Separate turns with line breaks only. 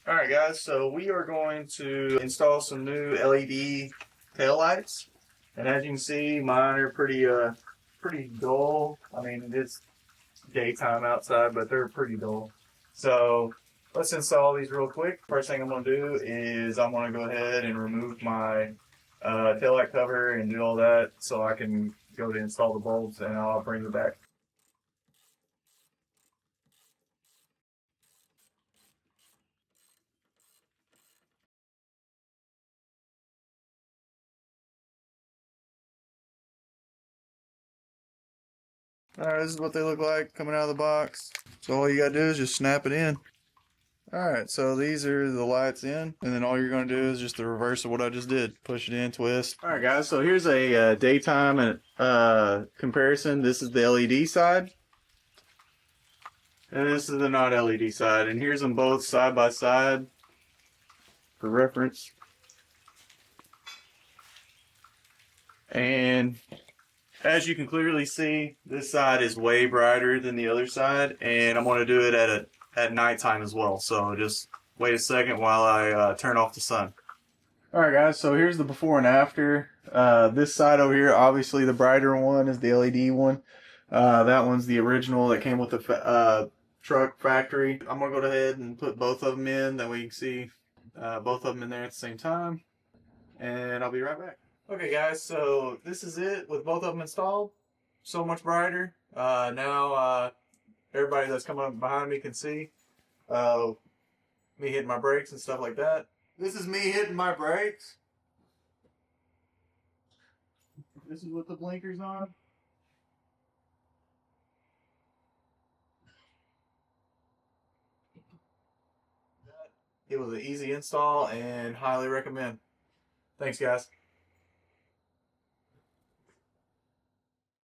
Alright guys, so we are going to install some new LED taillights. And as you can see, mine are pretty dull. I mean, it's daytime outside, but they're pretty dull. So let's install these real quick. First thing I'm going to do is I'm going to go ahead and remove my taillight cover and do all that so I can go to install the bulbs, and I'll bring it back. Alright, this is what they look like coming out of the box. So all you gotta do is just snap it in. Alright, so these are the lights in, and then all you're gonna do is just the reverse of what I just did. Push it in, twist. Alright guys, so here's a daytime and comparison. This is the LED side, and this is the not LED side. And here's them both side by side for reference. And as you can clearly see, this side is way brighter than the other side, and I'm going to do it at nighttime as well. So just wait a second while I turn off the sun. Alright guys, so here's the before and after. This side over here, obviously the brighter one is the LED one. That one's the original that came with the truck factory. I'm going to go ahead and put both of them in, that way you can see both of them in there at the same time. And I'll be right back. Okay guys, so this is it with both of them installed. So much brighter. Now everybody that's coming up behind me can see me hitting my brakes and stuff like that. This is me hitting my brakes. This is with the blinkers on. It was an easy install and highly recommend. Thanks guys.